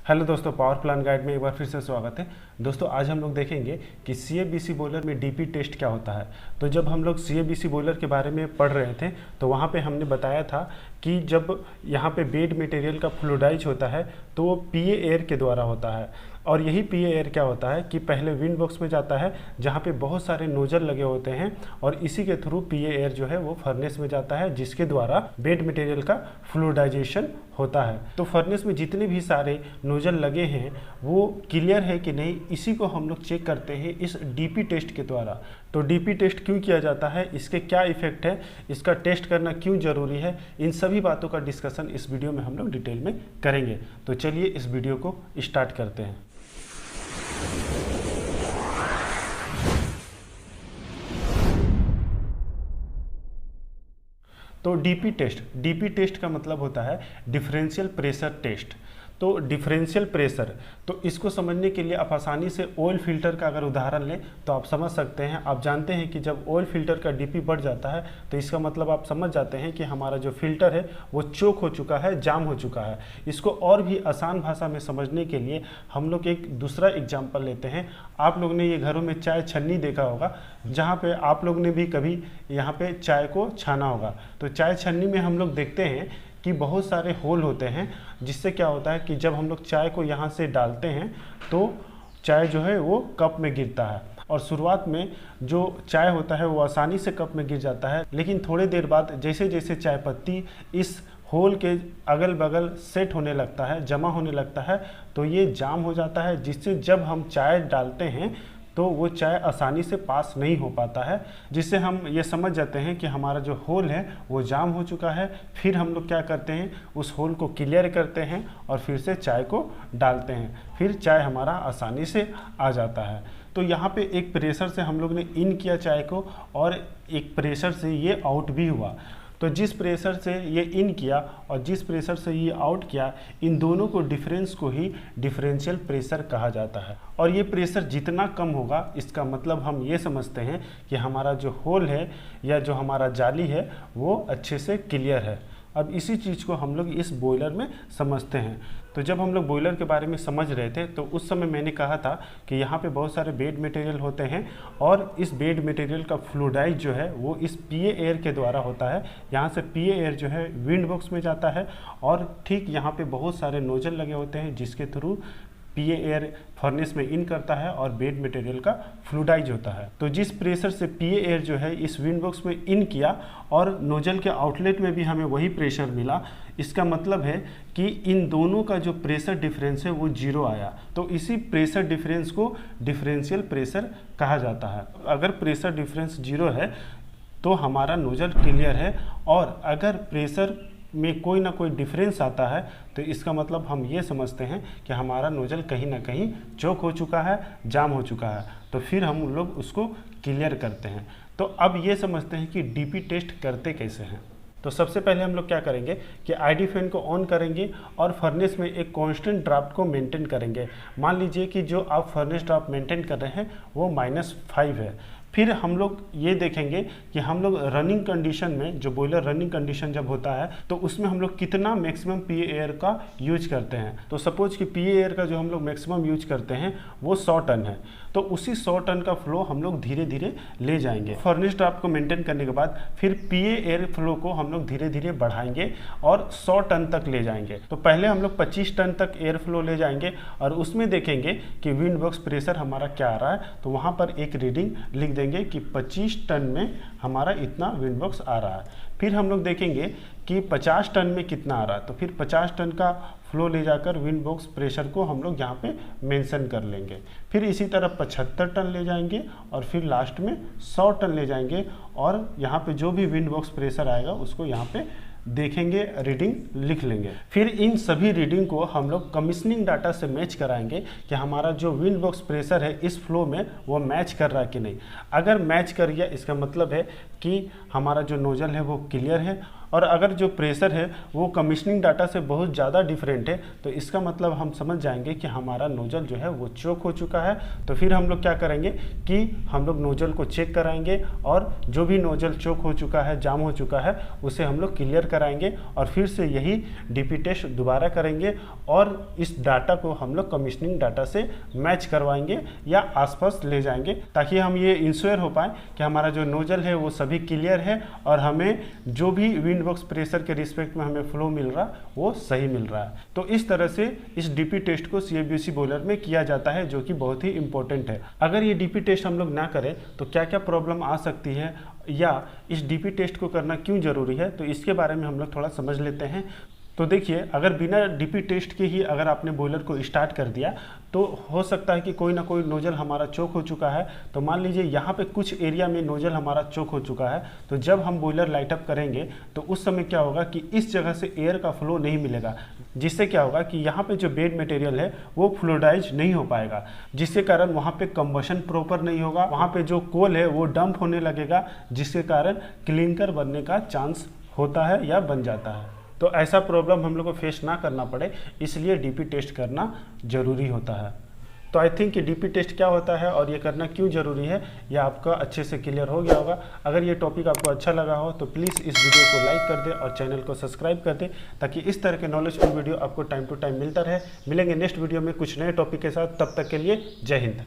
Hello दोस्तों, power plan guide में एक बार फिर से स्वागत है। दोस्तों आज हम लोग देखेंगे कि CABC बॉयलर में डीपी टेस्ट क्या होता है। तो जब हम लोग CABC बॉयलर के बारे में पढ़ रहे थे तो वहाँ पे हमने बताया था कि जब यहाँ पे बेड मटेरियल का फ्लूइडाइज होता है तो वो PA एयर के द्वारा होता है। और यही PA एयर क्या होता है कि पहले विंड बॉक्स में जाता है जहाँ पे बहुत सारे नोजल लगे होते हैं और इसी के थ्रू PA एयर जो है वो फर्नेस में जाता है, जिसके द्वारा बेड मटेरियल का फ्लूइडाइजेशन होता है। तो फर्नेस में जितने भी सारे नोजल लगे हैं वो क्लियर है कि नहीं, इसी को हम लोग चेक करते हैं इस डीपी टेस्ट के द्वारा। तो डीपी टेस्ट क्यों किया जाता है, इसके क्या इफेक्ट है, इसका टेस्ट करना क्यों ज़रूरी है, इन सभी बातों का डिस्कशन इस वीडियो में हम लोग डिटेल में करेंगे। तो चलिए इस वीडियो को स्टार्ट करते हैं। तो डीपी टेस्ट का मतलब होता है डिफरेंशियल प्रेशर टेस्ट। तो डिफरेंशियल प्रेशर, तो इसको समझने के लिए आप आसानी से ऑयल फिल्टर का अगर उदाहरण लें तो आप समझ सकते हैं। आप जानते हैं कि जब ऑयल फिल्टर का डीपी बढ़ जाता है तो इसका मतलब आप समझ जाते हैं कि हमारा जो फिल्टर है वो चोक हो चुका है, जाम हो चुका है। इसको और भी आसान भाषा में समझने के लिए हम लोग एक दूसरा एग्जाम्पल लेते हैं। आप लोग ने ये घरों में चाय छन्नी देखा होगा, जहाँ पे आप लोग ने भी कभी यहाँ पे चाय को छाना होगा। तो चाय छन्नी में हम लोग देखते हैं कि बहुत सारे होल होते हैं, जिससे क्या होता है कि जब हम लोग चाय को यहाँ से डालते हैं तो चाय जो है वो कप में गिरता है। और शुरुआत में जो चाय होता है वो आसानी से कप में गिर जाता है, लेकिन थोड़ी देर बाद जैसे जैसे चाय पत्ती इस होल के अगल बगल सेट होने लगता है, जमा होने लगता है, तो ये जाम हो जाता है, जिससे जब हम चाय डालते हैं तो वो चाय आसानी से पास नहीं हो पाता है, जिससे हम ये समझ जाते हैं कि हमारा जो होल है वो जाम हो चुका है। फिर हम लोग क्या करते हैं, उस होल को क्लियर करते हैं और फिर से चाय को डालते हैं, फिर चाय हमारा आसानी से आ जाता है। तो यहाँ पे एक प्रेशर से हम लोग ने इन किया चाय को और एक प्रेशर से ये आउट भी हुआ। तो जिस प्रेशर से ये इन किया और जिस प्रेशर से ये आउट किया, इन दोनों को डिफरेंस को ही डिफरेंशियल प्रेशर कहा जाता है। और ये प्रेशर जितना कम होगा, इसका मतलब हम ये समझते हैं कि हमारा जो होल है या जो हमारा जाली है वो अच्छे से क्लियर है। अब इसी चीज़ को हम लोग इस बॉयलर में समझते हैं। तो जब हम लोग बॉयलर के बारे में समझ रहे थे तो उस समय मैंने कहा था कि यहाँ पे बहुत सारे बेड मटेरियल होते हैं और इस बेड मटेरियल का फ्लूइडाइज जो है वो इस PA एयर के द्वारा होता है। यहाँ से PA एयर जो है विंड बॉक्स में जाता है और ठीक यहाँ पे बहुत सारे नोजल लगे होते हैं, जिसके थ्रू PA एयर फर्नेस में इन करता है और बेड मटेरियल का फ्लूइडाइज होता है। तो जिस प्रेशर से PA एयर जो है इस विंड बॉक्स में इन किया और नोजल के आउटलेट में भी हमें वही प्रेशर मिला, इसका मतलब है कि इन दोनों का जो प्रेशर डिफरेंस है वो जीरो आया। तो इसी प्रेशर डिफरेंस को डिफरेंशियल प्रेशर कहा जाता है। अगर प्रेशर डिफरेंस जीरो है तो हमारा नोजल क्लियर है, और अगर प्रेशर में कोई ना कोई डिफरेंस आता है तो इसका मतलब हम ये समझते हैं कि हमारा नोजल कहीं ना कहीं चोक हो चुका है, जाम हो चुका है। तो फिर हम लोग उसको क्लियर करते हैं। तो अब ये समझते हैं कि डीपी टेस्ट करते कैसे हैं। तो सबसे पहले हम लोग क्या करेंगे कि ID फैन को ऑन करेंगे और फर्नेस में एक कांस्टेंट ड्राफ्ट को मेंटेन करेंगे। मान लीजिए कि जो आप फर्नेस ड्राफ्ट मेंटेन कर रहे हैं वो -5 है। फिर हम लोग ये देखेंगे कि हम लोग रनिंग कंडीशन में, जो बॉयलर रनिंग कंडीशन जब होता है तो उसमें हम लोग कितना मैक्सिमम PA एयर का यूज करते हैं। तो सपोज कि PA एयर का जो हम लोग मैक्सिमम यूज करते हैं वो 100 टन है, तो उसी 100 टन का फ्लो हम लोग धीरे धीरे ले जाएंगे। फर्नेस ड्राफ्ट को मेंटेन करने के बाद फिर PA एयर फ्लो को हम लोग धीरे धीरे बढ़ाएंगे और 100 टन तक ले जाएंगे। तो पहले हम लोग 25 टन तक एयर फ्लो ले जाएंगे और उसमें देखेंगे कि विंड बॉक्स प्रेशर हमारा क्या आ रहा है। तो वहाँ पर एक रीडिंग लिख देंगे कि 25 टन में हमारा इतना विंड बॉक्स आ रहा है। फिर हम लोग देखेंगे कि 50 टन में कितना आ रहा है, तो फिर 50 टन का फ्लो ले जाकर विंड बॉक्स प्रेशर को हम लोग यहाँ पे मेंशन कर लेंगे। फिर इसी तरह 75 टन ले जाएंगे और फिर लास्ट में 100 टन ले जाएंगे और यहाँ पे जो भी विंड बॉक्स प्रेशर आएगा उसको यहाँ पे देखेंगे, रीडिंग लिख लेंगे। फिर इन सभी रीडिंग को हम लोग कमीशनिंग डाटा से मैच कराएंगे कि हमारा जो विंड बॉक्स प्रेशर है इस फ्लो में वो मैच कर रहा है कि नहीं। अगर मैच कर गया, इसका मतलब है कि हमारा जो नोजल है वो क्लियर है और अगर जो प्रेशर है वो कमीशनिंग डाटा से बहुत ज़्यादा डिफरेंट है तो इसका मतलब हम समझ जाएंगे कि हमारा नोजल जो है वो चोक हो चुका है। तो फिर हम लोग क्या करेंगे कि हम लोग नोजल को चेक कराएंगे और जो भी नोजल चोक हो चुका है, जाम हो चुका है, उसे हम लोग क्लियर कराएंगे और फिर से यही डीपी टेस्ट दोबारा करेंगे और इस डाटा को हम लोग कमीशनिंग डाटा से मैच करवाएंगे या आसपास ले जाएंगे, ताकि हम ये इंश्योर हो पाए कि हमारा जो नोजल है वो सभी क्लियर है और हमें जो भी विंड बॉक्स प्रेशर के रिस्पेक्ट में हमें फ्लो मिल रहा वो सही मिल रहा है। तो इस तरह से इस डीपी टेस्ट को CFBC बॉयलर में किया जाता है, जो कि बहुत ही इंपॉर्टेंट है। अगर ये डीपी टेस्ट हम लोग ना करें तो क्या क्या प्रॉब्लम आ सकती है या इस डीपी टेस्ट को करना क्यों ज़रूरी है, तो इसके बारे में हम लोग थोड़ा समझ लेते हैं। तो देखिए, अगर बिना डीपी टेस्ट के ही अगर आपने बॉयलर को स्टार्ट कर दिया तो हो सकता है कि कोई ना कोई नोजल हमारा चोक हो चुका है। तो मान लीजिए यहाँ पे कुछ एरिया में नोजल हमारा चोक हो चुका है, तो जब हम बॉयलर लाइट अप करेंगे तो उस समय क्या होगा कि इस जगह से एयर का फ्लो नहीं मिलेगा, जिससे क्या होगा कि यहाँ पे जो बेड मटेरियल है वो फ्लूइडाइज नहीं हो पाएगा, जिसके कारण वहाँ पे कंबशन प्रॉपर नहीं होगा, वहाँ पे जो कोल है वो डंप होने लगेगा, जिसके कारण क्लिंकर बनने का चांस होता है या बन जाता है। तो ऐसा प्रॉब्लम हम लोग को फेस ना करना पड़े, इसलिए डीपी टेस्ट करना ज़रूरी होता है। तो आई थिंक कि डीपी टेस्ट क्या होता है और ये करना क्यों ज़रूरी है, यह आपका अच्छे से क्लियर हो गया होगा। अगर ये टॉपिक आपको अच्छा लगा हो तो प्लीज़ इस वीडियो को लाइक कर दें और चैनल को सब्सक्राइब कर दें, ताकि इस तरह के नॉलेजफुल वीडियो आपको टाइम टू टाइम मिलता रहे। मिलेंगे नेक्स्ट वीडियो में कुछ नए टॉपिक के साथ, तब तक के लिए जय हिंद।